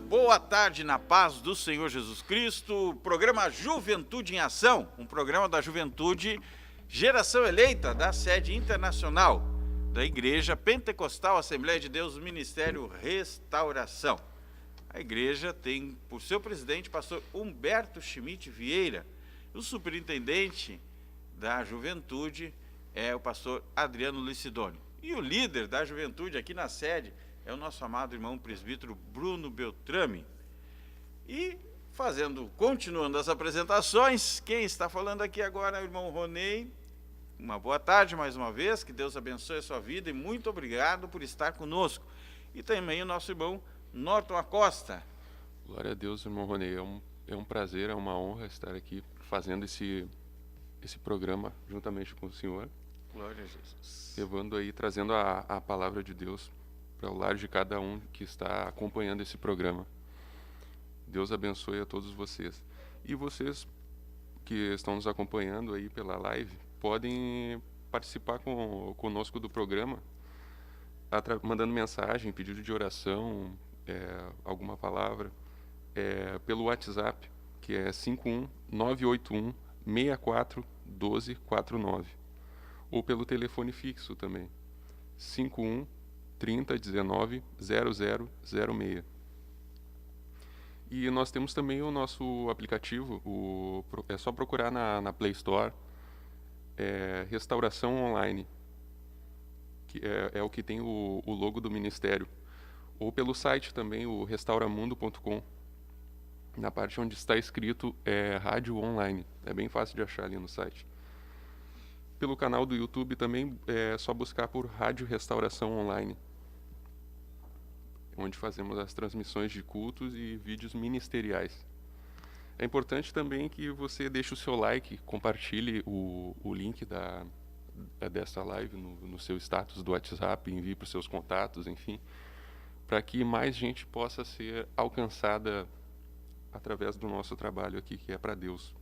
Boa tarde na paz do Senhor Jesus Cristo, programa Juventude em Ação, um programa da Juventude Geração Eleita da sede internacional da Igreja Pentecostal Assembleia de Deus Ministério Restauração. A igreja tem por seu presidente pastor Humberto Schmidt Vieira, o superintendente da juventude é o pastor Adriano Licidônio. E o líder da juventude aqui na sede é o nosso amado irmão presbítero Bruno Beltrame. E continuando as apresentações, quem está falando aqui agora é o irmão Ronei. Uma boa tarde mais uma vez, que Deus abençoe a sua vida e muito obrigado por estar conosco. E também o nosso irmão Norton Acosta. Glória a Deus, irmão Ronei, é um prazer, é uma honra estar aqui fazendo esse programa juntamente com o senhor. Glória a Jesus. Levando aí, trazendo a palavra de Deus para o lar de cada um que está acompanhando esse programa. Deus abençoe a todos vocês. E vocês que estão nos acompanhando aí pela live, podem participar conosco do programa, mandando mensagem, pedido de oração, alguma palavra, pelo WhatsApp, que é 51981 64 12 49, ou pelo telefone fixo também, 51 30 19 0006. E nós temos também o nosso aplicativo, é só procurar na Play Store, Restauração Online, que é o que tem o logo do ministério, ou pelo site também, o restauramundo.com, na parte onde está escrito Rádio Online, é bem fácil de achar ali no site. Pelo canal do YouTube também é só buscar por Rádio Restauração Online, onde fazemos as transmissões de cultos e vídeos ministeriais. É importante também que você deixe o seu like, compartilhe o link dessa live no seu status do WhatsApp, envie para os seus contatos, enfim, para que mais gente possa ser alcançada através do nosso trabalho aqui, que é para Deus.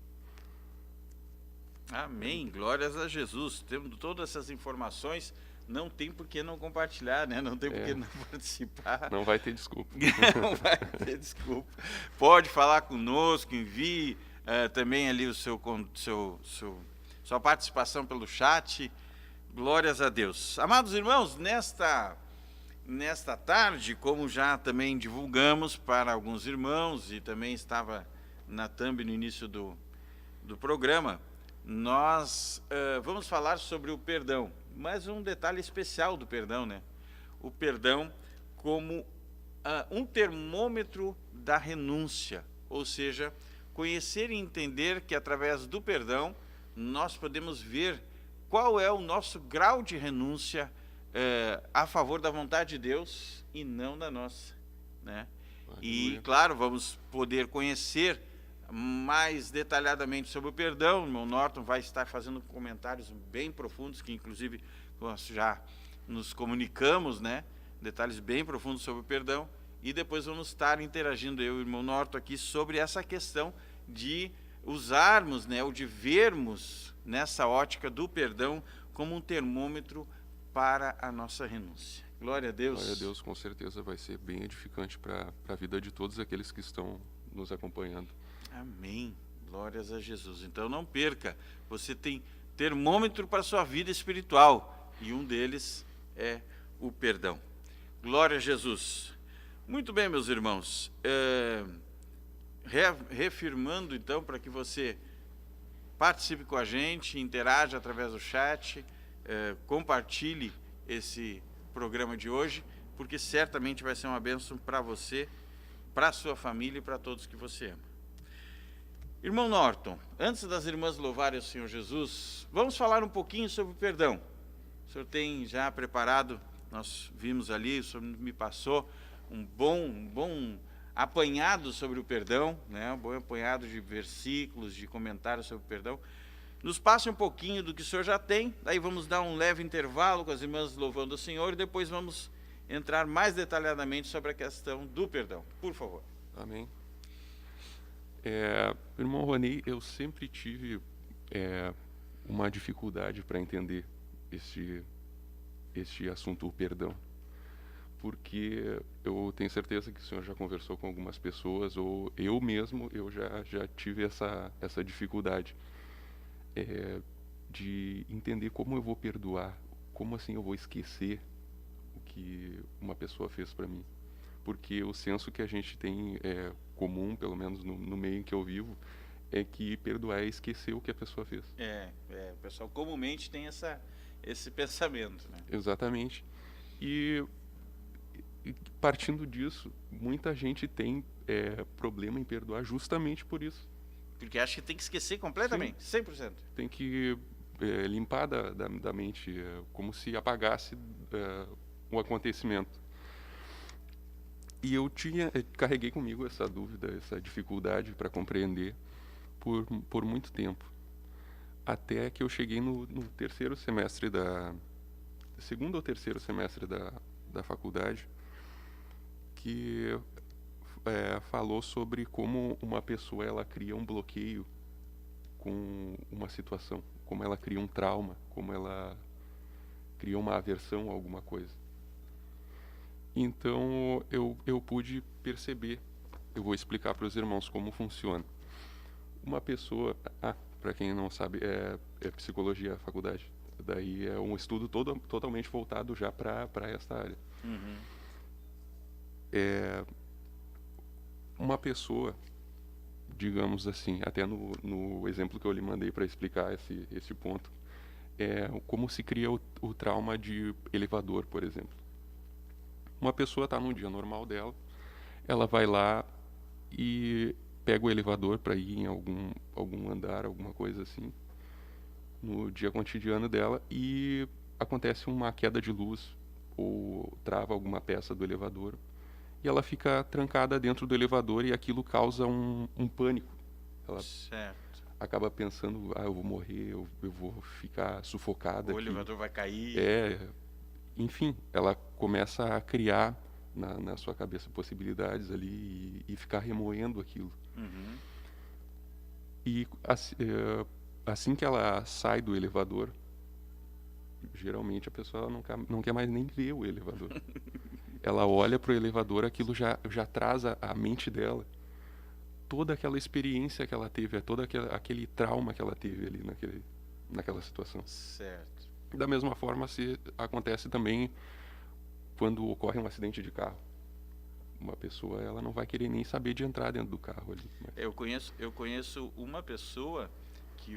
Amém, glórias a Jesus. Tendo todas essas informações, não tem por que não compartilhar, né? Não tem por que não participar. Não vai ter desculpa. Não vai ter desculpa. Pode falar conosco, envie também ali sua participação pelo chat. Glórias a Deus. Amados irmãos, nesta tarde, como já também divulgamos para alguns irmãos e também estava na thumb no início do programa, nós vamos falar sobre o perdão, mas um detalhe especial do perdão, né? O perdão como um termômetro da renúncia, ou seja, conhecer e entender que através do perdão nós podemos ver qual é o nosso grau de renúncia a favor da vontade de Deus e não da nossa, né? E claro, vamos poder conhecer mais detalhadamente sobre o perdão. O irmão Norton vai estar fazendo comentários bem profundos, que inclusive nós já nos comunicamos, né? Detalhes bem profundos sobre o perdão, e depois vamos estar interagindo, eu e o irmão Norton aqui, sobre essa questão de usarmos, né, ou de vermos nessa ótica do perdão como um termômetro para a nossa renúncia. Glória a Deus. Glória a Deus, com certeza vai ser bem edificante para a vida de todos aqueles que estão nos acompanhando. Amém. Glórias a Jesus. Então não perca, você tem termômetro para a sua vida espiritual, e um deles é o perdão. Glória a Jesus. Muito bem, meus irmãos. Reafirmando então, para que você participe com a gente, interaja através do chat, compartilhe esse programa de hoje, porque certamente vai ser uma bênção para você, para a sua família e para todos que você ama. Irmão Norton, antes das irmãs louvarem o Senhor Jesus, vamos falar um pouquinho sobre o perdão. O senhor tem já preparado, nós vimos ali, o senhor me passou um bom apanhado sobre o perdão, né? Um bom apanhado de versículos, de comentários sobre o perdão. Nos passe um pouquinho do que o senhor já tem, daí vamos dar um leve intervalo com as irmãs louvando o Senhor, e depois vamos entrar mais detalhadamente sobre a questão do perdão. Por favor. Amém. Irmão Rony, eu sempre tive uma dificuldade para entender este assunto, o perdão. porque eu tenho certeza que o senhor já conversou com algumas pessoas, ou eu mesmo, eu já tive essa dificuldade de entender como eu vou perdoar, como assim eu vou esquecer o que uma pessoa fez para mim. Porque o senso que a gente tem comum, pelo menos no meio em que eu vivo, é que perdoar é esquecer o que a pessoa fez. O pessoal comumente tem esse pensamento, né? Exatamente. E partindo disso, muita gente tem problema em perdoar justamente por isso. Porque acha que tem que esquecer completamente, Sim. 100%. Tem que limpar da mente, como se apagasse o acontecimento. E eu carreguei comigo essa dúvida, essa dificuldade para compreender por muito tempo. Até que eu cheguei no terceiro semestre segundo ou terceiro semestre da faculdade, que falou sobre como uma pessoa ela cria um bloqueio com uma situação, como ela cria um trauma, como ela cria uma aversão a alguma coisa. Então eu pude perceber, eu vou explicar para os irmãos como funciona. Uma pessoa, para quem não sabe, é psicologia a faculdade, daí é um estudo totalmente voltado já para esta área. Uhum. Uma pessoa, digamos assim, até no exemplo que eu lhe mandei para explicar esse ponto, como se cria o trauma de elevador, por exemplo. Uma pessoa está num dia normal dela, ela vai lá e pega o elevador para ir em algum andar, alguma coisa assim, no dia cotidiano dela, e acontece uma queda de luz ou trava alguma peça do elevador e ela fica trancada dentro do elevador e aquilo causa um pânico. Ela acaba pensando, eu vou morrer, eu vou ficar sufocada o aqui. elevador vai cair. Enfim, ela começa a criar na sua cabeça possibilidades ali e ficar remoendo aquilo. Uhum. E assim que ela sai do elevador, geralmente a pessoa não quer mais nem ver o elevador. Ela olha para o elevador, aquilo já traz à mente dela toda aquela experiência que ela teve, todo aquele trauma que ela teve ali naquela situação. Certo. Da mesma forma, acontece também quando ocorre um acidente de carro. Uma pessoa ela não vai querer nem saber de entrar dentro do carro ali. Eu conheço uma pessoa que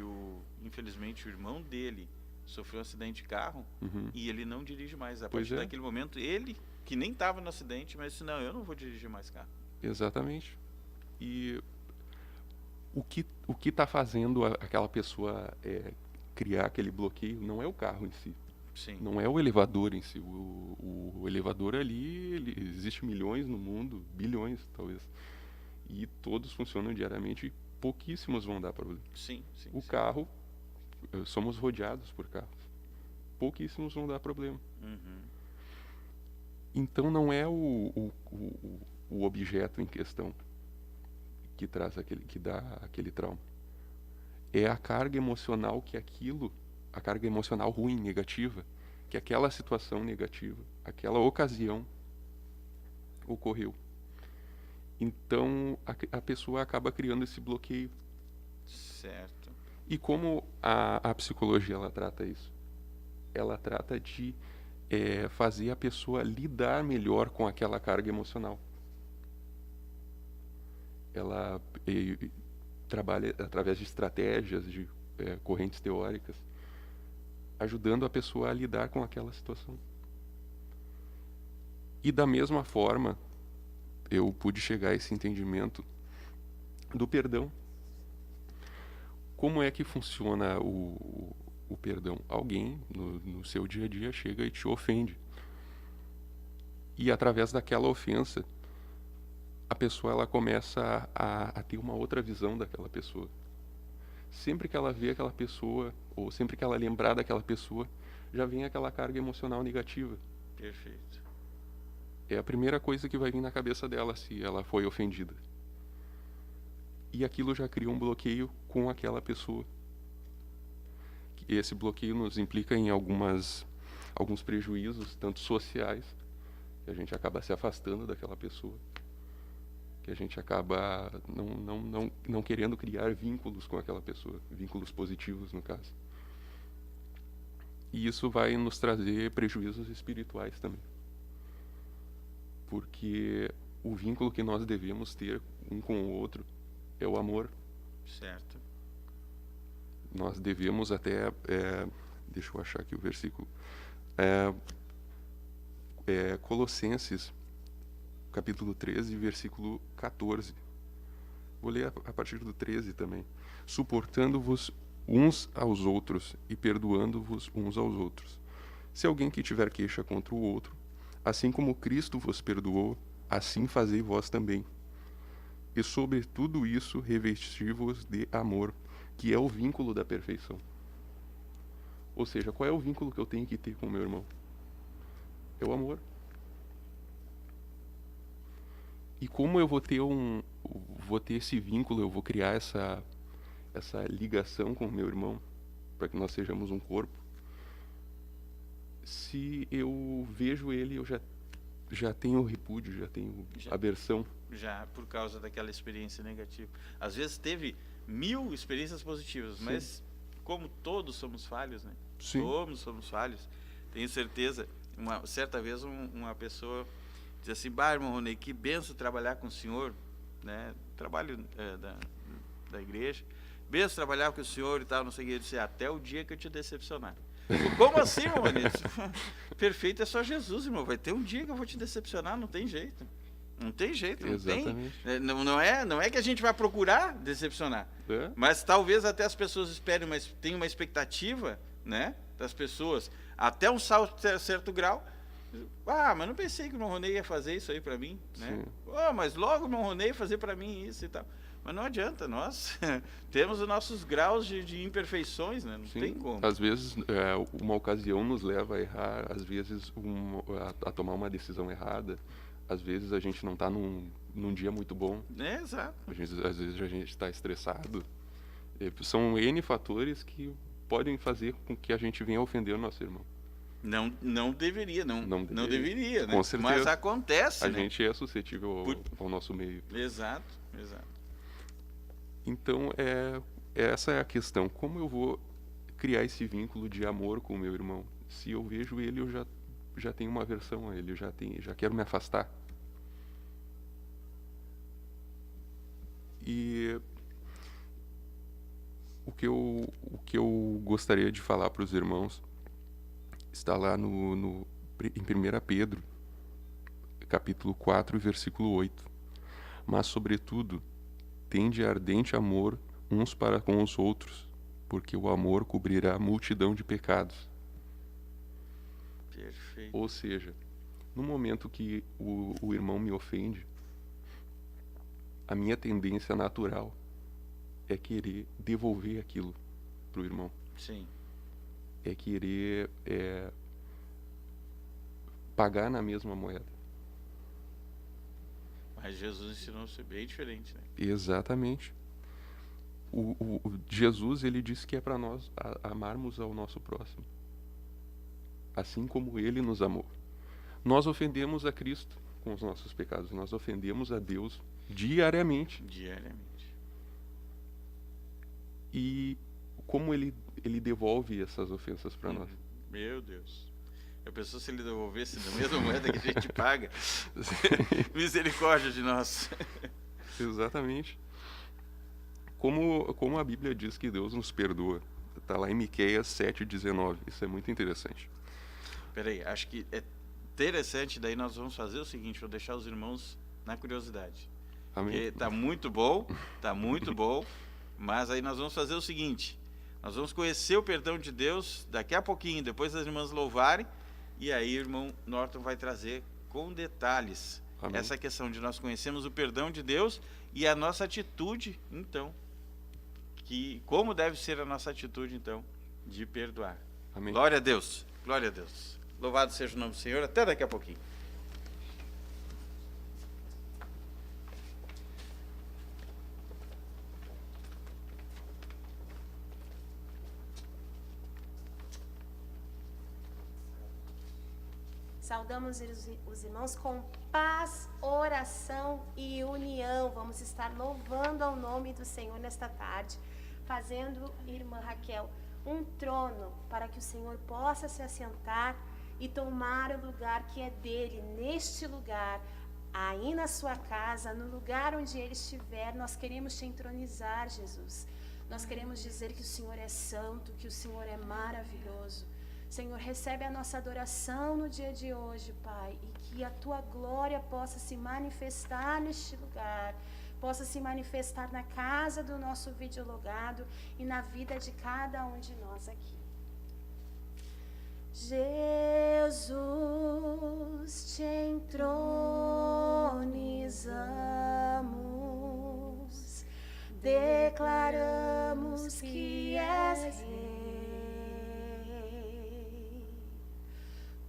infelizmente o irmão dele sofreu um acidente de carro. Uhum. E ele não dirige mais. A partir daquele momento, ele, que nem estava no acidente, mas disse, não, eu não vou dirigir mais carro. Exatamente. E o que está fazendo aquela pessoa criar aquele bloqueio não é o carro em si. Sim. Não é o elevador em si. O elevador ali, existe milhões no mundo, bilhões talvez. E todos funcionam diariamente e pouquíssimos vão dar problema. Sim. O carro, somos rodeados por carros. Pouquíssimos vão dar problema. Uhum. Então não é o objeto em questão que dá aquele trauma. É a carga emocional a carga emocional ruim, negativa, que aquela situação negativa, aquela ocasião ocorreu. Então a pessoa acaba criando esse bloqueio. Certo. E como a psicologia ela trata isso? Ela trata de fazer a pessoa lidar melhor com aquela carga emocional. Ela trabalha através de estratégias, de correntes teóricas, ajudando a pessoa a lidar com aquela situação. E da mesma forma, eu pude chegar a esse entendimento do perdão. Como é que funciona o perdão? Alguém no seu dia a dia chega e te ofende. E através daquela ofensa, a pessoa ela começa a ter uma outra visão daquela pessoa. Sempre que ela vê aquela pessoa, ou sempre que ela lembrar daquela pessoa, já vem aquela carga emocional negativa. Perfeito. É a primeira coisa que vai vir na cabeça dela se ela foi ofendida. E aquilo já cria um bloqueio com aquela pessoa. Esse bloqueio nos implica em alguns prejuízos, tanto sociais, que a gente acaba se afastando daquela pessoa, que a gente acaba não querendo criar vínculos com aquela pessoa, vínculos positivos, no caso. E isso vai nos trazer prejuízos espirituais também. Porque o vínculo que nós devemos ter um com o outro é o amor. Certo. Nós devemos até... deixa eu achar aqui o versículo. Colossenses, capítulo 13, versículo 14. Vou ler a partir do 13 também. Suportando-vos uns aos outros e perdoando-vos uns aos outros. Se alguém que tiver queixa contra o outro, assim como Cristo vos perdoou, assim fazei vós também. E sobre tudo isso revesti-vos de amor, que é o vínculo da perfeição. Ou seja, qual é o vínculo que eu tenho que ter com o meu irmão? É o amor. E como eu vou ter esse vínculo, eu vou criar essa ligação com o meu irmão, para que nós sejamos um corpo? Se eu vejo ele, eu já tenho repúdio, já tenho aversão. Já por causa daquela experiência negativa. Às vezes teve 1000 experiências positivas, sim, mas como todos somos falhos, né? Sim. Todos somos falhos. Tenho certeza. Certa vez uma pessoa disse assim: bah, irmão Ronei, que benção trabalhar com o senhor, né? Trabalho da igreja. Benção trabalhar com o senhor e tal, não sei o que. Eu disse: até o dia que eu te decepcionar. Como assim, irmão Ronei? Perfeito é só Jesus, irmão. Vai ter um dia que eu vou te decepcionar, não tem jeito. Não tem jeito, não Exatamente. tem. Não é que a gente vai procurar decepcionar. Mas talvez até as pessoas esperem, mas tem uma expectativa, né, das pessoas, até um certo grau. Ah, mas não pensei que o irmão Ronei ia fazer isso aí para mim, né? Oh, mas logo o irmão Ronei ia fazer para mim isso e tal. Mas não adianta, nós temos os nossos graus de imperfeições, né? Não tem como. Às vezes, uma ocasião nos leva a errar, às vezes a tomar uma decisão errada. Às vezes a gente não está num dia muito bom. Exato. Às vezes a gente está estressado. São N fatores que podem fazer com que a gente venha ofender o nosso irmão. Não deveria, não deveria, né? Com certeza. Mas acontece, A né? gente é suscetível ao nosso meio. Exato. Então, essa é a questão. Como eu vou criar esse vínculo de amor com o meu irmão? Se eu vejo ele, eu já tenho uma aversão a ele, já quero me afastar. E o que eu gostaria de falar para os irmãos está lá em 1 Pedro, capítulo 4, versículo 8. Mas, sobretudo, tende ardente amor uns para com os outros, porque o amor cobrirá a multidão de pecados. Perfeito. Ou seja, no momento que o irmão me ofende, a minha tendência natural é querer devolver aquilo para o irmão. Sim. É querer pagar na mesma moeda. Mas Jesus ensinou a ser bem diferente, né? Exatamente. Jesus, ele disse que é para nós amarmos ao nosso próximo, assim como ele nos amou. Nós ofendemos a Cristo com os nossos pecados, nós ofendemos a Deus diariamente. E como ele devolve essas ofensas para nós? Meu Deus. A pessoa, se ele devolvesse da mesma moeda que a gente paga, misericórdia de nós. Exatamente. Como a Bíblia diz que Deus nos perdoa. Está lá em Miqueias 7,19. Isso é muito interessante. Peraí, acho que é interessante. Daí nós vamos fazer o seguinte: vou deixar os irmãos na curiosidade. Amém. Porque tá muito bom. Mas aí nós vamos fazer o seguinte: nós vamos conhecer o perdão de Deus daqui a pouquinho, depois das irmãs louvarem. E aí o irmão Norton vai trazer com detalhes Amém. Essa questão de nós conhecermos o perdão de Deus e a nossa atitude, então, como deve ser a nossa atitude, então, de perdoar. Amém. Glória a Deus, glória a Deus. Louvado seja o nome do Senhor, até daqui a pouquinho. Saudamos os irmãos com paz, oração e união. Vamos estar louvando ao nome do Senhor nesta tarde, fazendo, irmã Raquel, um trono para que o Senhor possa se assentar e tomar o lugar que é dele, neste lugar, aí na sua casa, no lugar onde ele estiver. Nós queremos te entronizar, Jesus. Nós queremos dizer que o Senhor é santo, que o Senhor é maravilhoso. Senhor, recebe a nossa adoração no dia de hoje, Pai, e que a tua glória possa se manifestar neste lugar, possa se manifestar na casa do nosso videologado e na vida de cada um de nós aqui. Jesus, te entronizamos, declaramos que és Rei.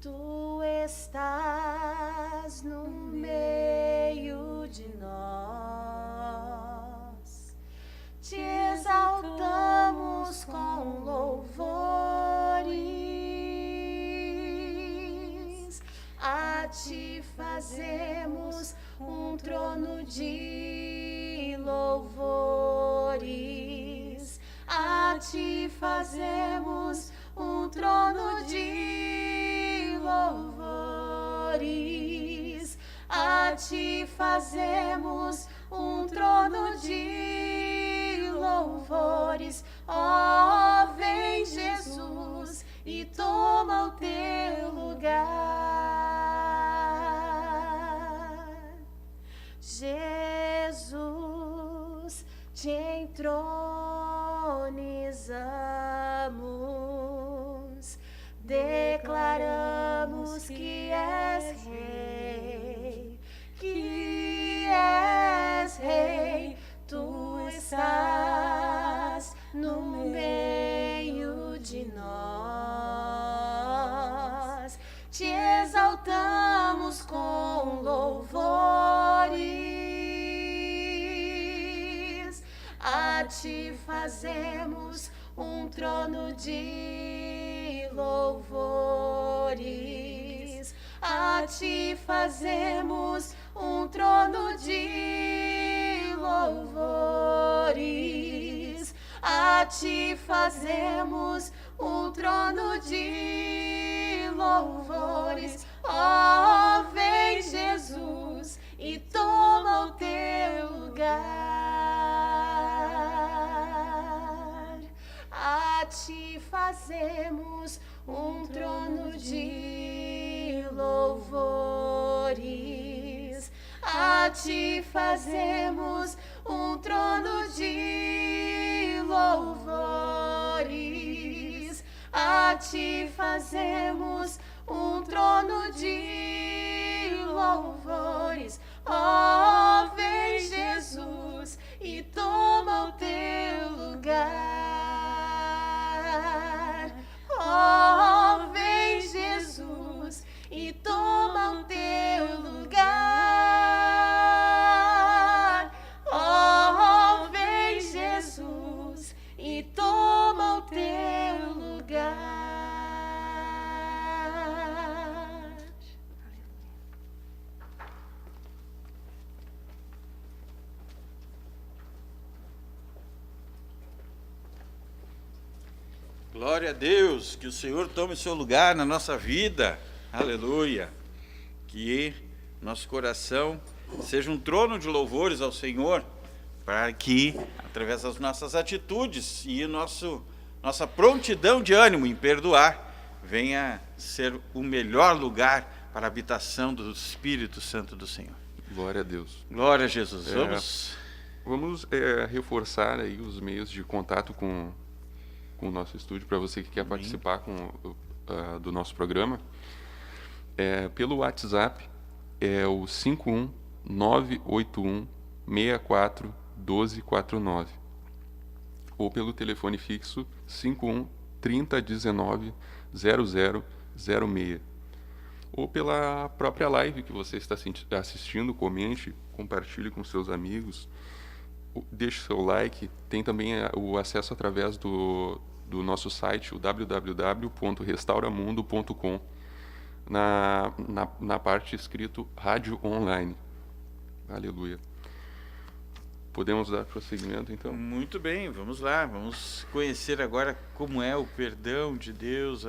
Tu estás no meio de nós, te exaltamos com louvores, a ti fazemos um trono de louvores, a ti fazemos um trono de louvores, a ti fazemos um trono de louvores. Ó, vem Jesus e toma o teu lugar. Jesus, te entronizamos, declaramos que és Rei, que és Rei. Tu estás no meio de nós, te exaltamos com louvores, a ti fazemos um trono de louvores, a ti fazemos um trono de louvores, a ti fazemos um trono de louvores. Ó, vem Jesus e toma o teu lugar. A ti fazemos um trono de louvores, a ti fazemos um trono de louvores, a ti fazemos um trono de louvores. Ó, vem Jesus e toma o teu lugar. Ó, vem Jesus e toma o teu lugar. Ó, vem Jesus e toma o teu lugar. Glória a Deus, que o Senhor tome seu lugar na nossa vida, aleluia, que nosso coração seja um trono de louvores ao Senhor, para que, através das nossas atitudes e nossa prontidão de ânimo em perdoar, venha ser o melhor lugar para a habitação do Espírito Santo do Senhor. Glória a Deus. Glória a Jesus. Vamos reforçar aí os meios de contato com o nosso estúdio, para você que quer participar do nosso programa. Pelo WhatsApp, é o 51981641249, ou pelo telefone fixo 5130190006, ou pela própria live que você está assistindo. Comente, compartilhe com seus amigos, deixe seu like. Tem também o acesso através do nosso site, o www.restauramundo.com. na parte escrito rádio online. Aleluia. Podemos dar prosseguimento, então? Muito bem, vamos lá. Vamos conhecer agora como é o perdão de Deus,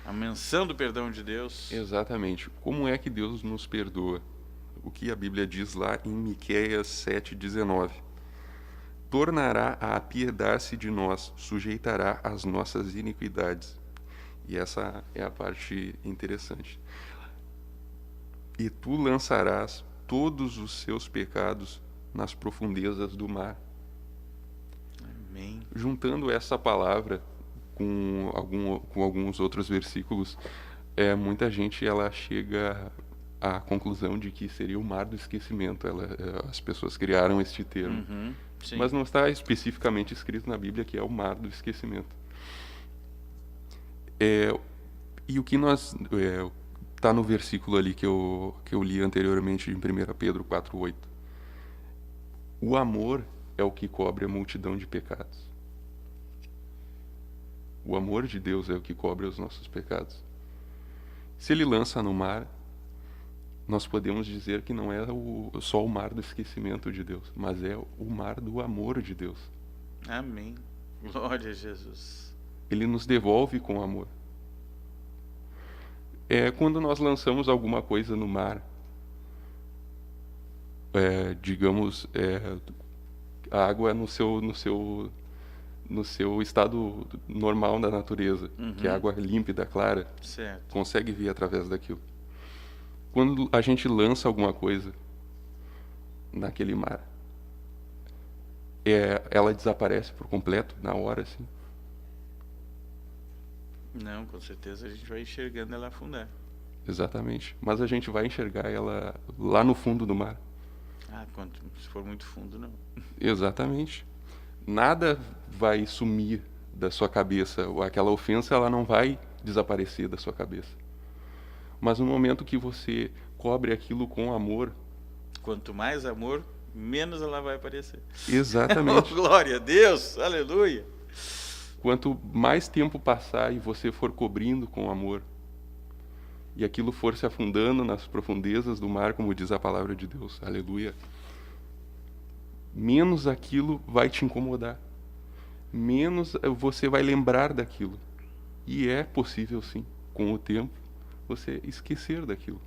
a menção do perdão de Deus. Exatamente. Como é que Deus nos perdoa? O que a Bíblia diz lá em Miqueias 7,19. Tornará a apiedar-se de nós, sujeitará as nossas iniquidades. E essa é a parte interessante. E tu lançarás todos os seus pecados nas profundezas do mar. Amém. Juntando essa palavra com alguns outros versículos, muita gente ela chega à conclusão de que seria o mar do esquecimento. As pessoas criaram este termo. Uhum, sim. Mas não está especificamente escrito na Bíblia que é o mar do esquecimento. E o que nós... está no versículo ali que eu li anteriormente em 1 Pedro 4,8. O amor é o que cobre a multidão de pecados. O amor de Deus é o que cobre os nossos pecados. Se ele lança no mar, nós podemos dizer que não é só o mar do esquecimento de Deus, mas é o mar do amor de Deus. Amém. Glória a Jesus. Ele nos devolve com amor. Quando nós lançamos alguma coisa no mar, digamos, a água no seu estado normal da natureza, que é água límpida, clara, Certo. consegue ver através daquilo. Quando a gente lança alguma coisa naquele mar, ela desaparece por completo, na hora, assim. Não, com certeza a gente vai enxergando ela afundar. Exatamente. Mas a gente vai enxergar ela lá no fundo do mar. Se for muito fundo, não. Exatamente. Nada vai sumir da sua cabeça. Aquela ofensa, ela não vai desaparecer da sua cabeça. Mas no momento que você cobre aquilo com amor... Quanto mais amor, menos ela vai aparecer. Exatamente. Oh, glória a Deus! Aleluia! Quanto mais tempo passar e você for cobrindo com amor, e aquilo for se afundando nas profundezas do mar, como diz a palavra de Deus, aleluia, menos aquilo vai te incomodar, menos você vai lembrar daquilo. E é possível, sim, com o tempo, você esquecer daquilo.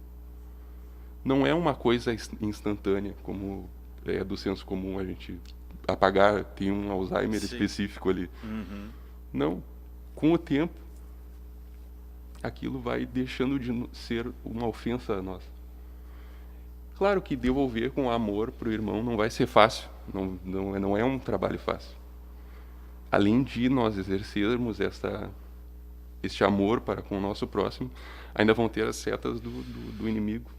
Não é uma coisa instantânea, como é do senso comum a gente apagar, tem um Alzheimer Sim. específico ali. Uhum. Não, com o tempo, aquilo vai deixando de ser uma ofensa a nós. Claro que devolver com amor para o irmão não vai ser fácil, não é um trabalho fácil. Além de nós exercermos este amor para com o nosso próximo, ainda vão ter as setas do inimigo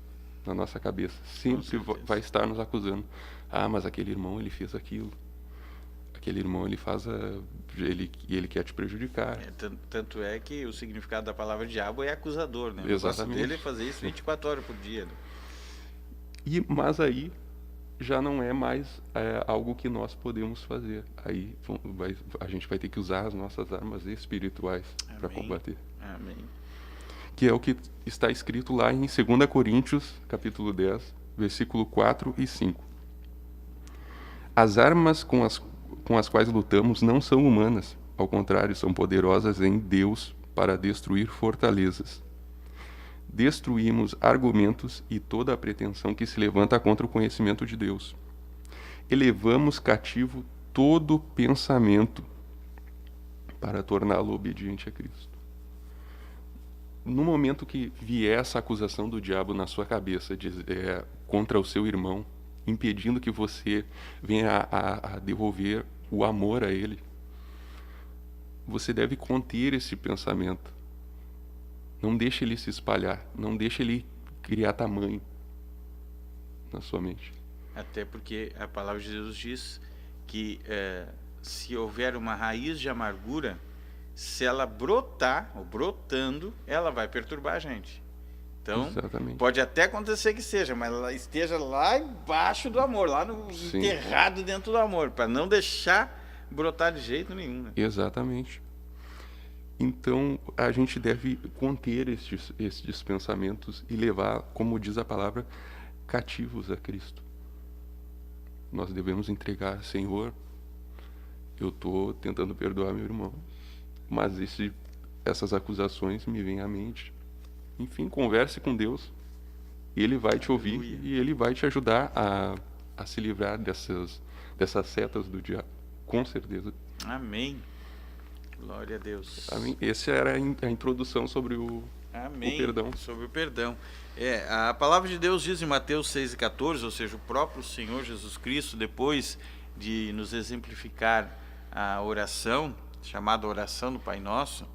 na nossa cabeça. Sempre vai estar nos acusando. Mas aquele irmão, ele fez aquilo. Aquele irmão, ele faz ele quer te prejudicar. Tanto é que o significado da palavra diabo é acusador, né? Exatamente. O negócio dele é fazer isso 24 horas por dia. Né? Mas aí já não é mais algo que nós podemos fazer. Aí a gente vai ter que usar as nossas armas espirituais para combater. Amém. Que é o que está escrito lá em 2 Coríntios, capítulo 10, versículo 4 e 5. As armas com as quais lutamos não são humanas, ao contrário, são poderosas em Deus para destruir fortalezas. Destruímos argumentos e toda a pretensão que se levanta contra o conhecimento de Deus. Elevamos cativo todo pensamento para torná-lo obediente a Cristo. No momento que vier essa acusação do diabo na sua cabeça contra o seu irmão, impedindo que você venha a devolver o amor a ele, você deve conter esse pensamento. Não deixe ele se espalhar, não deixe ele criar tamanho na sua mente. Até porque a palavra de Deus diz que se houver uma raiz de amargura, se ela brotar, ou brotando, ela vai perturbar a gente. Então, Exatamente. Pode até acontecer que seja, mas ela esteja lá embaixo do amor, lá no enterrado dentro do amor, para não deixar brotar de jeito nenhum. Né? Exatamente. Então, a gente deve conter estes pensamentos e levar, como diz a palavra, cativos a Cristo. Nós devemos entregar, Senhor, eu estou tentando perdoar meu irmão, mas essas acusações me vêm à mente. Enfim, converse com Deus, e Ele vai te ouvir. Aleluia. E Ele vai te ajudar a se livrar dessas setas do diabo, com certeza. Amém. Glória a Deus. Amém. Essa era a introdução sobre o Amém. perdão. Sobre o perdão. A palavra de Deus diz em Mateus 6,14, ou seja, o próprio Senhor Jesus Cristo, depois de nos exemplificar a oração, chamada oração do Pai Nosso,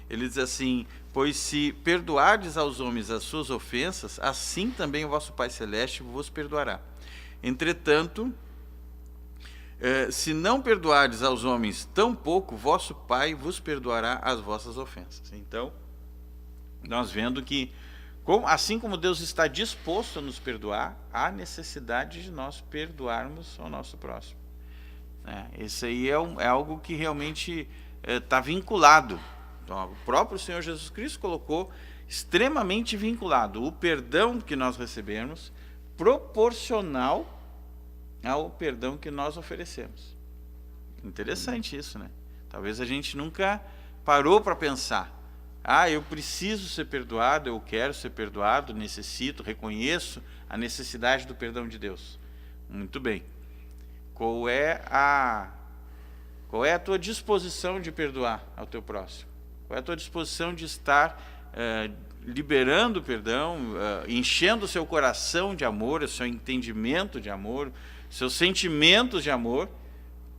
ele diz assim: pois se perdoardes aos homens as suas ofensas, assim também o vosso Pai Celeste vos perdoará. Entretanto, se não perdoardes aos homens, tampouco vosso Pai vos perdoará as vossas ofensas. Então, nós vendo que, assim como Deus está disposto a nos perdoar, há necessidade de nós perdoarmos ao nosso próximo. Isso aí é algo que realmente está vinculado. Então, o próprio Senhor Jesus Cristo colocou extremamente vinculado o perdão que nós recebemos, proporcional ao perdão que nós oferecemos. Interessante isso, né? Talvez a gente nunca parou para pensar: eu preciso ser perdoado, eu quero ser perdoado, necessito, reconheço a necessidade do perdão de Deus. Muito bem. Qual é a tua disposição de perdoar ao teu próximo? Qual é a tua disposição de estar liberando o perdão, enchendo o seu coração de amor, o seu entendimento de amor, seus sentimentos de amor,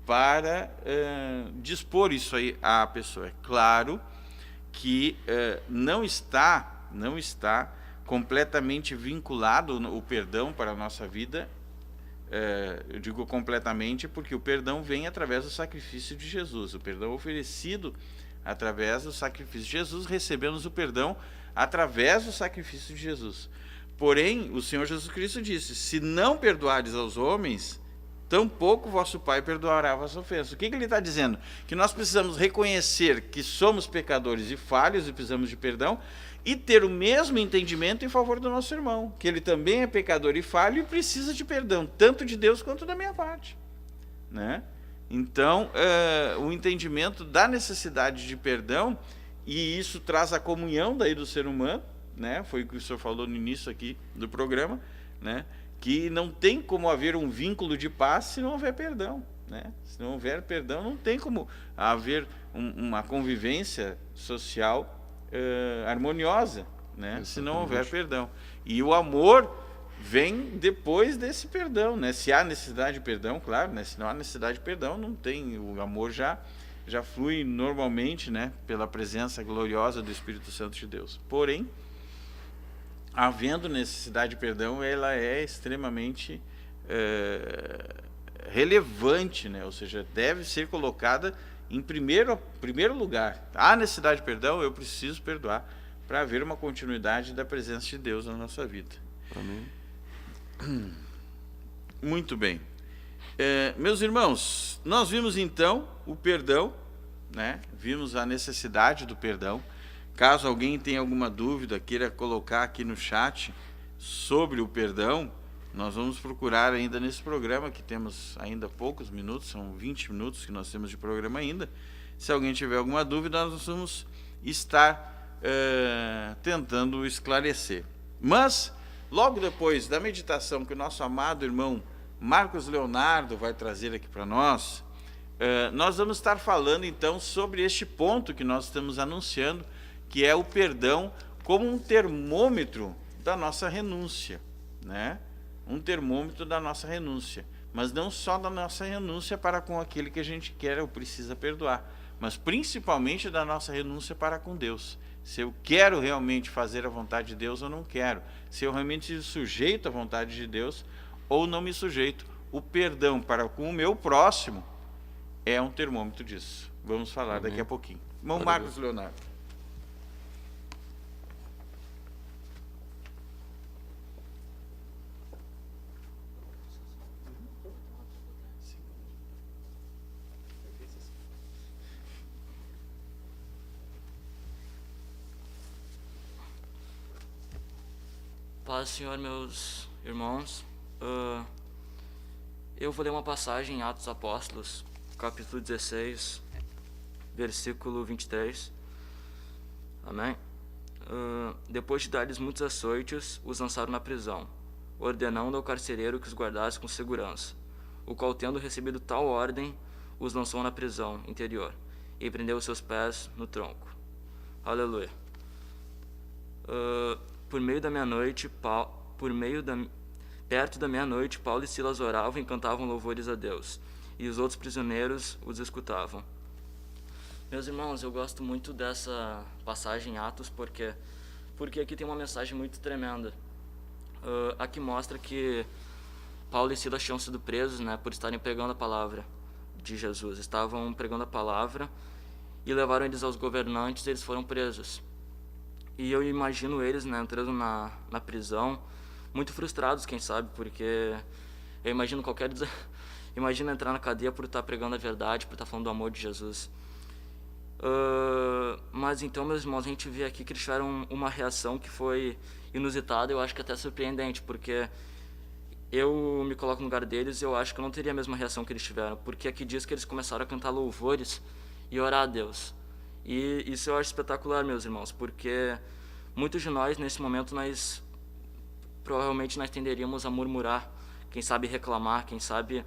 para dispor isso aí à pessoa? É claro que não está completamente vinculado o perdão para a nossa vida. Eu digo completamente porque o perdão vem através do sacrifício de Jesus. O perdão oferecido através do sacrifício de Jesus, recebemos o perdão através do sacrifício de Jesus. Porém, o Senhor Jesus Cristo disse: se não perdoares aos homens, tampouco vosso Pai perdoará as vossas ofensas. O que ele está dizendo? Que nós precisamos reconhecer que somos pecadores e falhos e precisamos de perdão, e ter o mesmo entendimento em favor do nosso irmão, que ele também é pecador e falho e precisa de perdão, tanto de Deus quanto da minha parte, né? Então, o entendimento da necessidade de perdão, e isso traz a comunhão daí do ser humano, né? Foi o que o senhor falou no início aqui do programa, né? Que não tem como haver um vínculo de paz se não houver perdão, né? Se não houver perdão, não tem como haver uma convivência social harmoniosa, né? Se não houver perdão. E o amor vem depois desse perdão, né? Se há necessidade de perdão, claro, né? Se não há necessidade de perdão, não tem. O amor já flui normalmente, né? Pela presença gloriosa do Espírito Santo de Deus. Porém, havendo necessidade de perdão, ela é extremamente relevante, né? Ou seja, deve ser colocada em primeiro lugar. Há necessidade de perdão, eu preciso perdoar para haver uma continuidade da presença de Deus na nossa vida. Amém. Muito bem. Meus irmãos, nós vimos então o perdão, né? Vimos a necessidade do perdão. Caso alguém tenha alguma dúvida, queira colocar aqui no chat sobre o perdão, nós vamos procurar ainda nesse programa, que temos ainda poucos minutos, são 20 minutos que nós temos de programa ainda. Se alguém tiver alguma dúvida, nós vamos estar tentando esclarecer. Mas, logo depois da meditação que o nosso amado irmão Marcos Leonardo vai trazer aqui para nós, nós vamos estar falando então sobre este ponto que nós estamos anunciando, que é o perdão como um termômetro da nossa renúncia, né? Um termômetro da nossa renúncia, mas não só da nossa renúncia para com aquele que a gente quer ou precisa perdoar, mas principalmente da nossa renúncia para com Deus. Se eu quero realmente fazer a vontade de Deus ou não quero, se eu realmente me sujeito à vontade de Deus ou não me sujeito. O perdão para com o meu próximo é um termômetro disso. Vamos falar daqui a pouquinho. Irmão Marcos Leonardo. Paz, Senhor, meus irmãos. Eu vou ler uma passagem em Atos Apóstolos, capítulo 16, versículo 23. Amém? Depois de dar-lhes muitos açoites, os lançaram na prisão, ordenando ao carcereiro que os guardasse com segurança, o qual, tendo recebido tal ordem, os lançou na prisão interior e prendeu os seus pés no tronco. Aleluia. Perto da meia-noite, Paulo e Silas oravam e cantavam louvores a Deus, e os outros prisioneiros os escutavam. Meus irmãos, eu gosto muito dessa passagem em Atos porque aqui tem uma mensagem muito tremenda. Aqui mostra que Paulo e Silas tinham sido presos, né, por estarem pregando a palavra de Jesus. Estavam pregando a palavra e levaram eles aos governantes e eles foram presos. E eu imagino eles, né, entrando na prisão, muito frustrados, quem sabe, porque eu imagino imagina entrar na cadeia por estar pregando a verdade, por estar falando do amor de Jesus. Mas então, meus irmãos, a gente vê aqui que eles tiveram uma reação que foi inusitada, eu acho que até surpreendente, porque eu me coloco no lugar deles e eu acho que eu não teria a mesma reação que eles tiveram, porque aqui diz que eles começaram a cantar louvores e orar a Deus. E isso eu acho espetacular, meus irmãos, porque muitos de nós, nesse momento, provavelmente nós tenderíamos a murmurar, quem sabe reclamar, quem sabe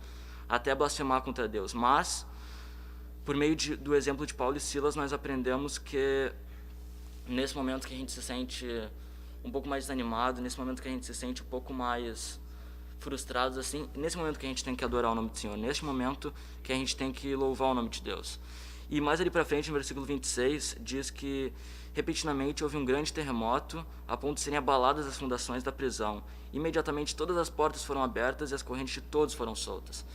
até blasfemar contra Deus. Mas, por meio do exemplo de Paulo e Silas, nós aprendemos que nesse momento que a gente se sente um pouco mais desanimado, nesse momento que a gente se sente um pouco mais frustrados, assim, nesse momento que a gente tem que adorar o nome do Senhor, nesse momento que a gente tem que louvar o nome de Deus. E mais ali para frente, no versículo 26, diz que repentinamente houve um grande terremoto, a ponto de serem abaladas as fundações da prisão. Imediatamente todas as portas foram abertas e as correntes de todos foram soltas.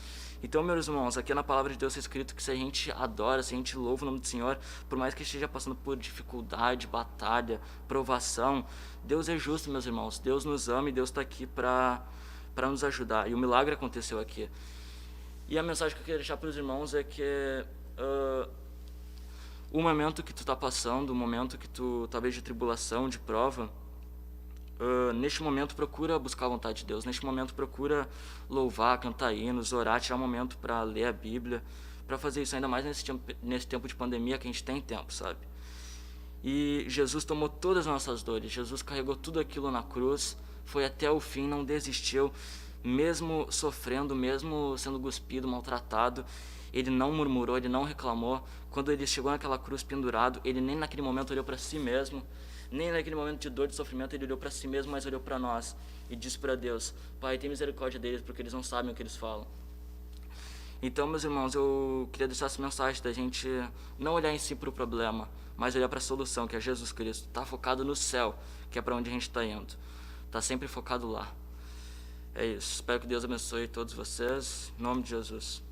Então, meus irmãos, aqui na palavra de Deus é escrito que se a gente adora, se a gente louva o nome do Senhor, por mais que esteja passando por dificuldade, batalha, provação, Deus é justo, meus irmãos. Deus nos ama e Deus está aqui para nos ajudar. E o milagre aconteceu aqui. E a mensagem que eu queria deixar para os irmãos é que o momento que tu está passando, o momento que tu talvez de tribulação, de prova, neste momento procura buscar a vontade de Deus, neste momento procura louvar, cantar hinos, orar, tirar um momento para ler a Bíblia, para fazer isso ainda mais nesse tempo de pandemia que a gente tem tempo, sabe? E Jesus tomou todas as nossas dores, Jesus carregou tudo aquilo na cruz, foi até o fim, não desistiu, mesmo sofrendo, mesmo sendo cuspido, maltratado, ele não murmurou, ele não reclamou. Quando ele chegou naquela cruz pendurado, ele nem naquele momento olhou para si mesmo, nem naquele momento de dor e de sofrimento ele olhou para si mesmo, mas olhou para nós e disse para Deus: Pai, tem misericórdia deles, porque eles não sabem o que eles falam. Então, meus irmãos, eu queria deixar essa mensagem da gente não olhar em si para o problema, mas olhar para a solução, que é Jesus Cristo. Está focado no céu, que é para onde a gente está indo. Está sempre focado lá. É isso. Espero que Deus abençoe todos vocês. Em nome de Jesus.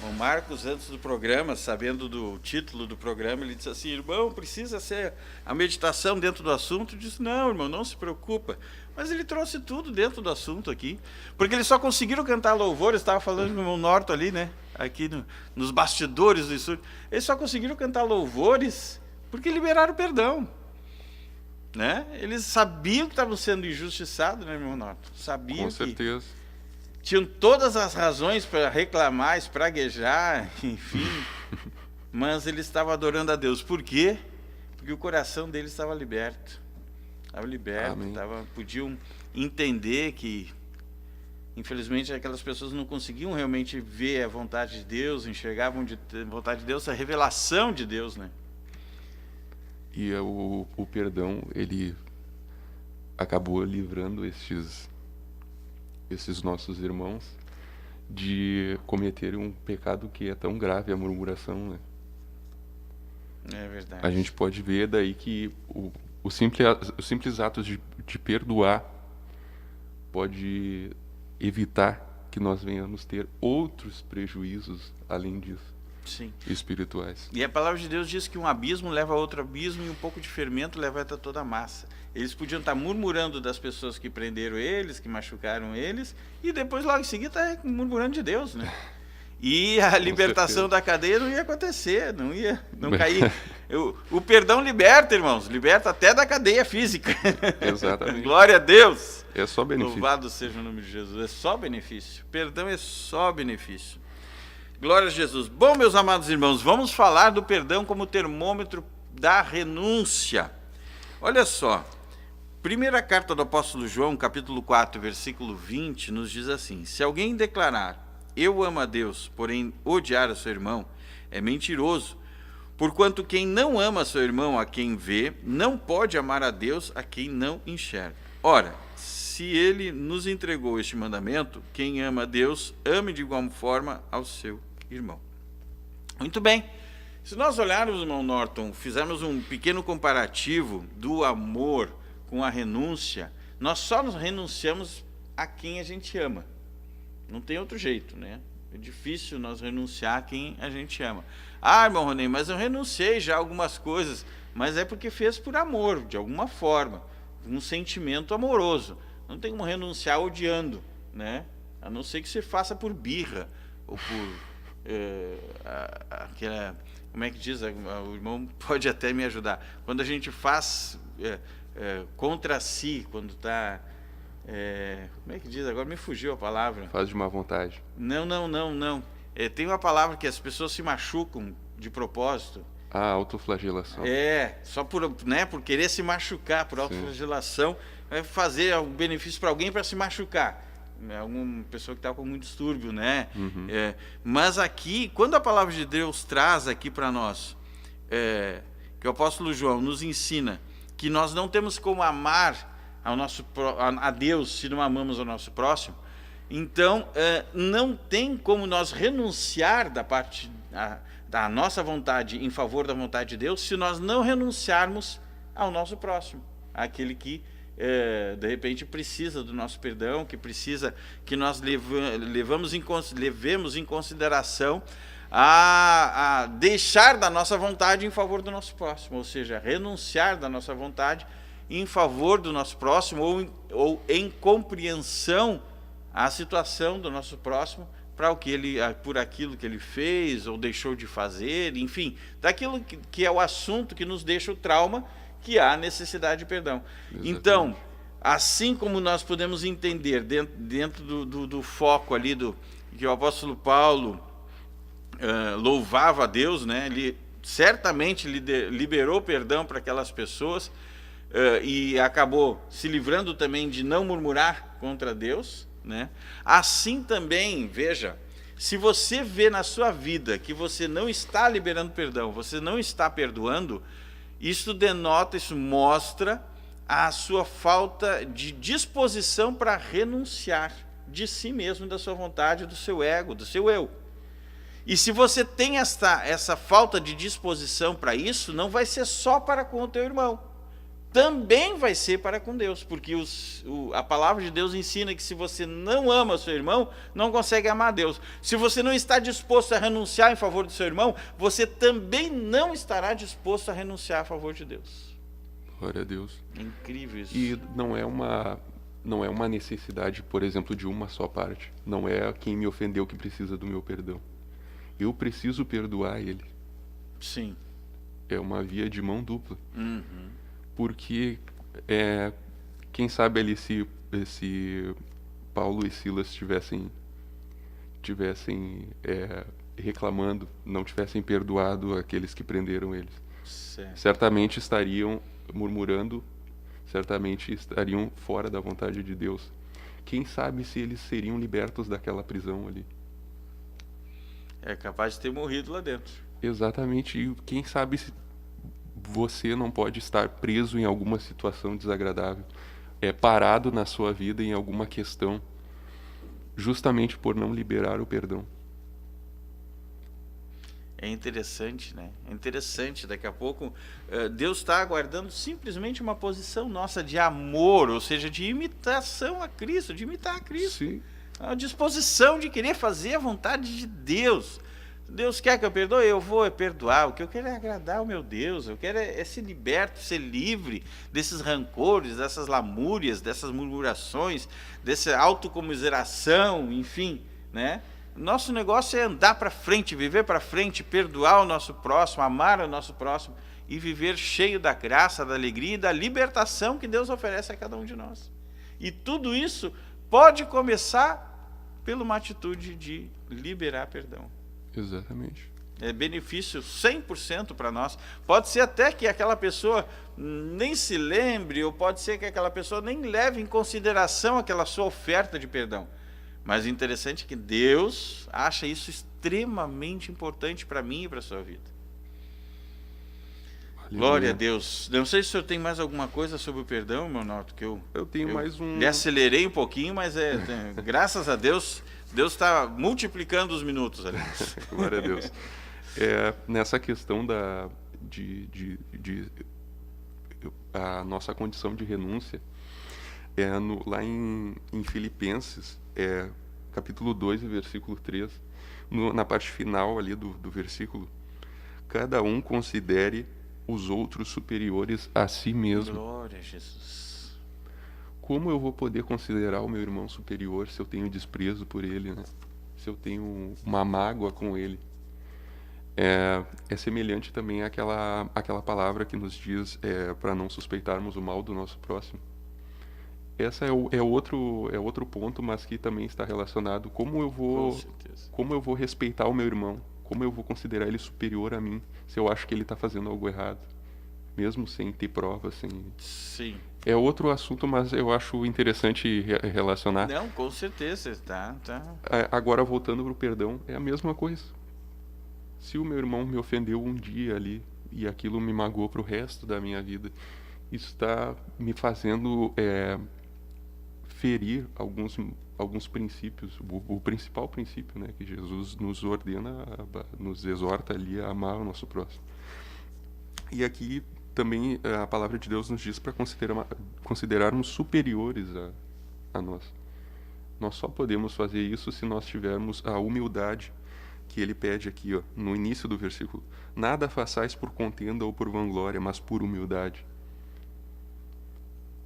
O Marcos, antes do programa, sabendo do título do programa, ele disse assim: irmão, precisa ser a meditação dentro do assunto? Eu disse: não, irmão, não se preocupa. Mas ele trouxe tudo dentro do assunto aqui, porque eles só conseguiram cantar louvores. Estava falando com o meu Norton ali, né, aqui nos bastidores do estúdio, eles só conseguiram cantar louvores porque liberaram perdão, né? Eles sabiam que estavam sendo injustiçados, né, meu Norton? Sabiam. Com certeza. Tinham todas as razões para reclamar, espraguejar, enfim, mas eles estavam adorando a Deus. Por quê? Porque o coração deles estava liberto. Estava liberto, podiam entender que, infelizmente, aquelas pessoas não conseguiam realmente ver a vontade de Deus, enxergavam a vontade de Deus, a revelação de Deus, né? E o perdão, ele acabou livrando esses nossos irmãos de cometerem um pecado que é tão grave, a murmuração, né? É verdade. A gente pode ver daí que os simples atos de perdoar pode evitar que nós venhamos ter outros prejuízos além disso. Sim. espirituais. E a palavra de Deus diz que um abismo leva a outro abismo e um pouco de fermento leva a toda a massa. Eles podiam estar murmurando das pessoas que prenderam eles, que machucaram eles, e depois logo em seguida tá murmurando de Deus, né? E a libertação da cadeia não ia acontecer, não cair. O perdão liberta, irmãos, liberta até da cadeia física. Exatamente. Glória a Deus. É só benefício. Louvado seja o nome de Jesus. É só benefício. Perdão é só benefício. Glória a Jesus. Bom, meus amados irmãos, vamos falar do perdão como termômetro da renúncia. Olha só. Primeira carta do apóstolo João, capítulo 4, versículo 20, nos diz assim: se alguém declarar, eu amo a Deus, porém odiar a seu irmão, é mentiroso, porquanto quem não ama seu irmão a quem vê, não pode amar a Deus a quem não enxerga. Ora, se ele nos entregou este mandamento, quem ama a Deus, ame de igual forma ao seu irmão. Muito bem. Se nós olharmos, irmão Norton, fizermos um pequeno comparativo do amor com a renúncia, nós só nos renunciamos a quem a gente ama. Não tem outro jeito, né? É difícil nós renunciar a quem a gente ama. Ah, irmão Ronei, mas eu renunciei já a algumas coisas, mas é porque fez por amor, de alguma forma, um sentimento amoroso. Não tem como renunciar odiando, né? A não ser que você faça por birra, ou por aquela... Como é que diz? O irmão pode até me ajudar. Quando a gente faz contra si, quando está... como é que diz? Agora me fugiu a palavra. Faz de má vontade. Não. Tem uma palavra que as pessoas se machucam de propósito. A autoflagelação. Só por querer se machucar, por autoflagelação, vai fazer um benefício para alguém para se machucar. Alguma pessoa que está com muito distúrbio, né? Uhum. Mas aqui, quando a palavra de Deus traz aqui para nós, que o apóstolo João nos ensina que nós não temos como amar a Deus se não amamos ao nosso próximo, então não tem como nós renunciar da nossa vontade em favor da vontade de Deus se nós não renunciarmos ao nosso próximo, àquele que de repente precisa do nosso perdão, que precisa que nós levemos em consideração a deixar da nossa vontade em favor do nosso próximo, ou seja, renunciar da nossa vontade em favor do nosso próximo ou em compreensão à situação do nosso próximo por aquilo que ele fez ou deixou de fazer, enfim, daquilo que é o assunto que nos deixa o trauma, que há necessidade de perdão. Exatamente. Então, assim como nós podemos entender dentro do foco ali que o apóstolo Paulo louvava a Deus, né? Ele certamente liberou perdão para aquelas pessoas, e acabou se livrando também de não murmurar contra Deus, né? Assim também, veja, se você vê na sua vida que você não está liberando perdão, você não está perdoando, isso mostra a sua falta de disposição para renunciar de si mesmo, da sua vontade, do seu ego, do seu eu. E se você tem essa falta de disposição para isso, não vai ser só para com o teu irmão, também vai ser para com Deus, porque a palavra de Deus ensina que se você não ama o seu irmão, não consegue amar a Deus. Se você não está disposto a renunciar em favor do seu irmão, você também não estará disposto a renunciar a favor de Deus. Glória a Deus. É incrível isso. E não é uma necessidade, por exemplo, de uma só parte. Não é quem me ofendeu que precisa do meu perdão. Eu preciso perdoar ele. Sim. É uma via de mão dupla. Uhum. Porque quem sabe ali se Paulo e Silas estivessem reclamando, não tivessem perdoado aqueles que prenderam eles, certamente estariam murmurando, certamente estariam fora da vontade de Deus. Quem sabe se eles seriam libertos daquela prisão ali? É capaz de ter morrido lá dentro. Exatamente. E quem sabe se você não pode estar preso em alguma situação desagradável, parado na sua vida em alguma questão, justamente por não liberar o perdão. É interessante, né? É interessante. Daqui a pouco, Deus está aguardando simplesmente uma posição nossa de amor, ou seja, de imitação a Cristo, de imitar a Cristo. Sim. A disposição de querer fazer a vontade de Deus. Deus quer que eu perdoe? Eu vou perdoar. O que eu quero é agradar o meu Deus. Eu quero é ser liberto, ser livre desses rancores, dessas lamúrias, dessas murmurações, dessa autocomiseração, enfim, né? Nosso negócio é andar para frente, viver para frente, perdoar o nosso próximo, amar o nosso próximo e viver cheio da graça, da alegria e da libertação que Deus oferece a cada um de nós. E tudo isso pode começar por uma atitude de liberar perdão. Exatamente. É benefício 100% para nós. Pode ser até que aquela pessoa nem se lembre, ou pode ser que aquela pessoa nem leve em consideração aquela sua oferta de perdão. Mas o interessante é que Deus acha isso extremamente importante para mim e para a sua vida. Aleluia. Glória a Deus. Não sei se o senhor tem mais alguma coisa sobre o perdão, meu Norton, que eu tenho mais um... lhe acelerei um pouquinho, mas graças a Deus, Deus está multiplicando os minutos ali. Glória a Deus. Nessa questão a nossa condição de renúncia, lá em Filipenses, capítulo 2, versículo 3, na parte final ali do versículo, cada um considere os outros superiores a si mesmo. Glória a Jesus. Como eu vou poder considerar o meu irmão superior se eu tenho desprezo por ele, né? Se eu tenho uma mágoa com ele? É semelhante também àquela palavra que nos diz para não suspeitarmos o mal do nosso próximo. Essa é outro ponto, mas que também está relacionado. Como eu vou respeitar o meu irmão? Como eu vou considerar ele superior a mim se eu acho que ele está fazendo algo errado? Mesmo sem ter provas, Sim. É outro assunto, mas eu acho interessante relacionar. Não, com certeza. Tá. Agora, voltando para o perdão, é a mesma coisa. Se o meu irmão me ofendeu um dia ali e aquilo me magoou para o resto da minha vida, isso está me fazendo ferir alguns princípios. O principal princípio, né, que Jesus nos ordena, nos exorta ali a amar o nosso próximo. E aqui também a palavra de Deus nos diz para considerarmos superiores a nós. Nós só podemos fazer isso se nós tivermos a humildade que ele pede aqui, no início do versículo. Nada façais por contenda ou por vanglória, mas por humildade.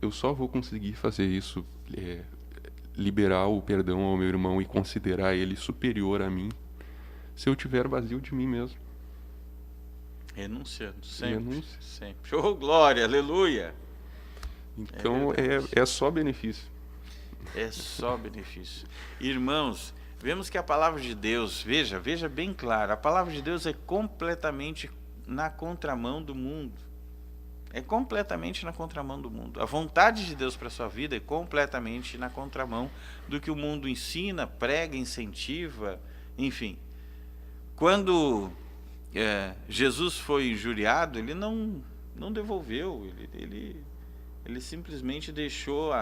Eu só vou conseguir fazer isso, liberar o perdão ao meu irmão e considerar ele superior a mim, se eu tiver vazio de mim mesmo. Renunciando, sempre. Renúncia. Sempre. Oh, glória, aleluia. Então é só benefício. É só benefício. Irmãos, vemos que a palavra de Deus, veja bem claro, a palavra de Deus é completamente na contramão do mundo. É completamente na contramão do mundo. A vontade de Deus para a sua vida é completamente na contramão do que o mundo ensina, prega, incentiva, enfim. Quando Jesus foi injuriado, ele não devolveu, ele simplesmente deixou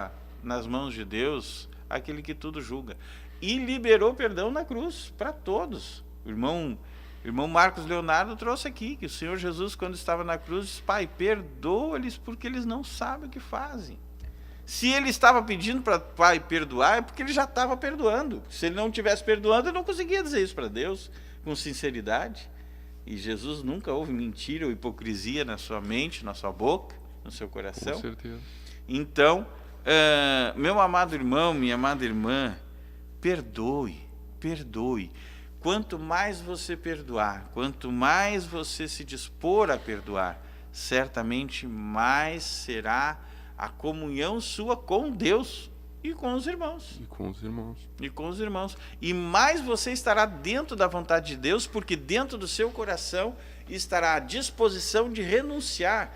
nas mãos de Deus aquele que tudo julga. E liberou perdão na cruz para todos. O irmão Marcos Leonardo trouxe aqui que o Senhor Jesus, quando estava na cruz, disse: Pai, perdoa-lhes porque eles não sabem o que fazem. Se ele estava pedindo para o Pai perdoar, é porque ele já estava perdoando. Se ele não estivesse perdoando, ele não conseguia dizer isso para Deus com sinceridade. E Jesus nunca houve mentira ou hipocrisia na sua mente, na sua boca, no seu coração. Com certeza. Então, meu amado irmão, minha amada irmã, perdoe. Quanto mais você perdoar, quanto mais você se dispor a perdoar, certamente mais será a comunhão sua com Deus e com os irmãos. E mais você estará dentro da vontade de Deus, porque dentro do seu coração estará a disposição de renunciar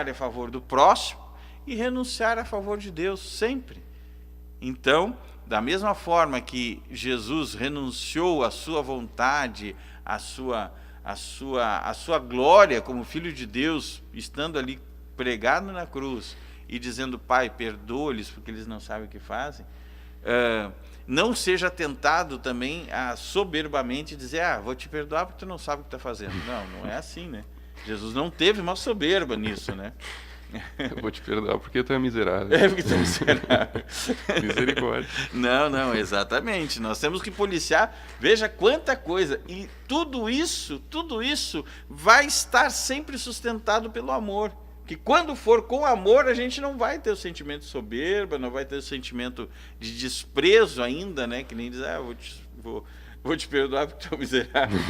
a favor do próximo e renunciar a favor de Deus sempre. Então, da mesma forma que Jesus renunciou à sua vontade, à sua glória como Filho de Deus, estando ali pregado na cruz e dizendo: Pai, perdoa-lhes porque eles não sabem o que fazem, não seja tentado também a soberbamente dizer: vou te perdoar porque tu não sabe o que está fazendo. Não é assim, né? Jesus não teve uma soberba nisso, né? Eu vou te perdoar porque tu é miserável. É porque tu é miserável. Misericórdia. Não, exatamente. Nós temos que policiar. Veja quanta coisa. E tudo isso vai estar sempre sustentado pelo amor. Que quando for com amor, a gente não vai ter o sentimento de soberba, não vai ter o sentimento de desprezo ainda, né? Que nem diz, vou te perdoar porque tu é miserável.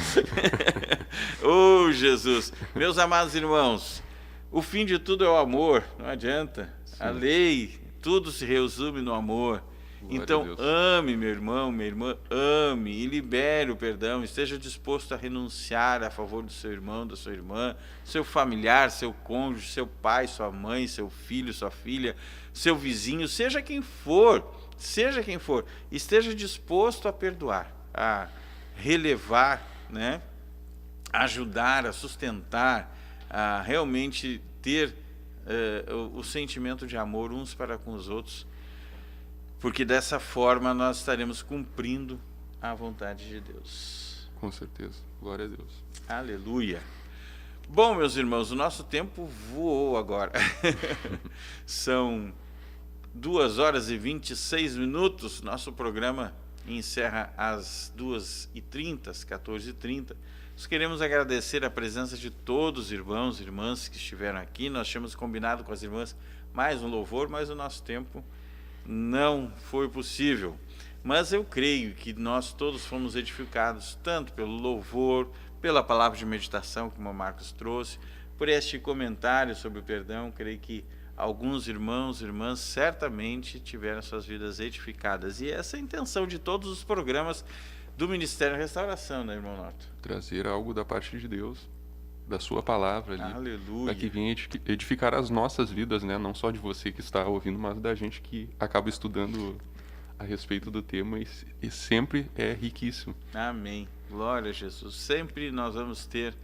Oh, Jesus. Meus amados irmãos, o fim de tudo é o amor, não adianta. Sim. A lei, tudo se resume no amor. Glória então, ame, meu irmão, minha irmã, ame e libere o perdão. Esteja disposto a renunciar a favor do seu irmão, da sua irmã, seu familiar, seu cônjuge, seu pai, sua mãe, seu filho, sua filha, seu vizinho, seja quem for, esteja disposto a perdoar, a relevar, né? A ajudar, a sustentar, a realmente ter o sentimento de amor uns para com os outros, porque dessa forma nós estaremos cumprindo a vontade de Deus. Com certeza. Glória a Deus. Aleluia. Bom, meus irmãos, o nosso tempo voou agora. São 2h26. Nosso programa encerra às 2h30, às 14h30. Nós queremos agradecer a presença de todos os irmãos e irmãs que estiveram aqui. Nós tínhamos combinado com as irmãs mais um louvor, mas o nosso tempo não foi possível. Mas eu creio que nós todos fomos edificados, tanto pelo louvor, pela palavra de meditação que o Marcos trouxe, por este comentário sobre o perdão. Creio que alguns irmãos e irmãs certamente tiveram suas vidas edificadas. E essa é a intenção de todos os programas do Ministério Restauração, né, irmão Norton? Trazer algo da parte de Deus, da sua palavra ali. Aleluia. Para que venha edificar as nossas vidas, né? Não só de você que está ouvindo, mas da gente que acaba estudando a respeito do tema e sempre é riquíssimo. Amém. Glória a Jesus. Sempre nós vamos ter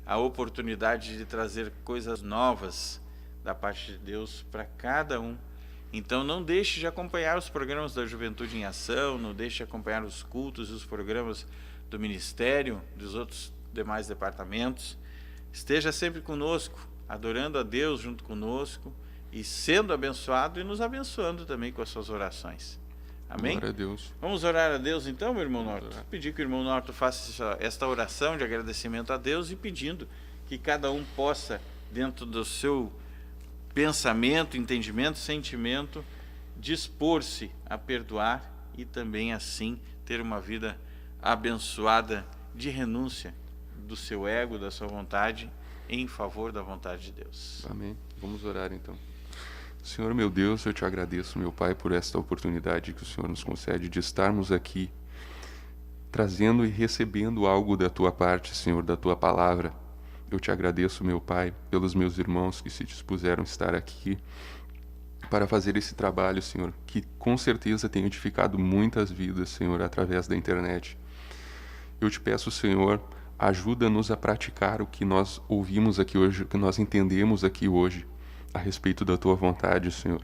a oportunidade de trazer coisas novas da parte de Deus para cada um. Então não deixe de acompanhar os programas da Juventude em Ação, não deixe de acompanhar os cultos e os programas do Ministério, dos outros demais departamentos. Esteja sempre conosco, adorando a Deus junto conosco e sendo abençoado e nos abençoando também com as suas orações. Amém? Glória a Deus. Vamos orar a Deus então, meu irmão Norton? Pedir que o irmão Norton faça esta oração de agradecimento a Deus e pedindo que cada um possa, dentro do seu pensamento, entendimento, sentimento, dispor-se a perdoar e também assim ter uma vida abençoada de renúncia do seu ego, da sua vontade, em favor da vontade de Deus. Amém. Vamos orar então. Senhor meu Deus, eu te agradeço, meu Pai, por esta oportunidade que o Senhor nos concede de estarmos aqui, trazendo e recebendo algo da Tua parte, Senhor, da Tua palavra. Eu te agradeço, meu Pai, pelos meus irmãos que se dispuseram a estar aqui para fazer esse trabalho, Senhor, que com certeza tem edificado muitas vidas, Senhor, através da internet. Eu te peço, Senhor, ajuda-nos a praticar o que nós ouvimos aqui hoje, o que nós entendemos aqui hoje, a respeito da Tua vontade, Senhor.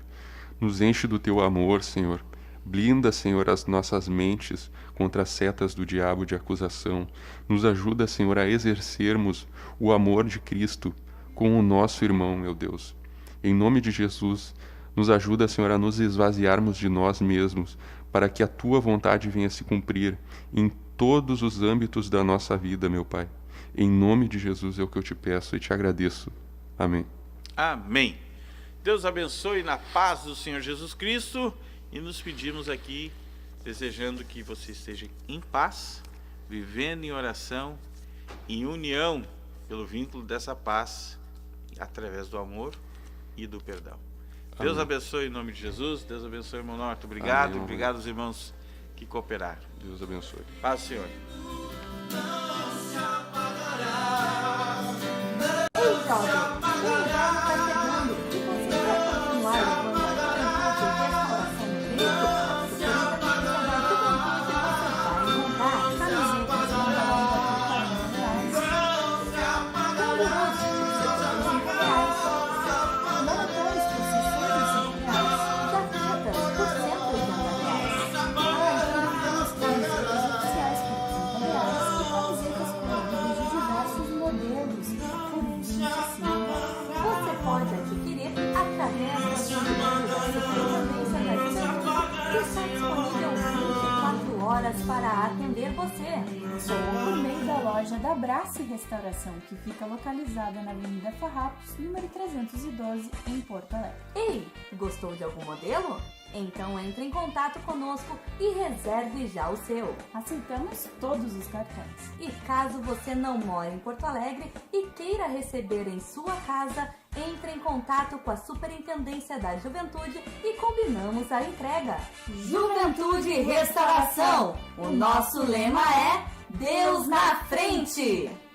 Nos enche do Teu amor, Senhor. Blinda, Senhor, as nossas mentes contra as setas do diabo de acusação. Nos ajuda, Senhor, a exercermos o amor de Cristo com o nosso irmão, meu Deus. Em nome de Jesus, nos ajuda, Senhor, a nos esvaziarmos de nós mesmos, para que a Tua vontade venha se cumprir em todos os âmbitos da nossa vida, meu Pai. Em nome de Jesus é o que eu te peço e te agradeço. Amém. Amém. Deus abençoe na paz do Senhor Jesus Cristo e nos pedimos aqui, desejando que você esteja em paz, vivendo em oração, em união pelo vínculo dessa paz, através do amor e do perdão. Amém. Deus abençoe em nome de Jesus. Deus abençoe, irmão Norton. Obrigado. Amém. Obrigado aos irmãos que cooperaram. Deus abençoe. Paz, Senhor. Modelos por 25 está disponível 24 horas para atender você. Por meio da loja da Brace Restauração, que fica localizada na Avenida Farrapos, número 312, em Porto Alegre. Ei, gostou de algum modelo? Então entre em contato conosco e reserve já o seu. Aceitamos todos os cartões. E caso você não mora em Porto Alegre e queira receber em sua casa, entre em contato com a Superintendência da Juventude e combinamos a entrega. Juventude e Restauração. O nosso lema é Deus na frente!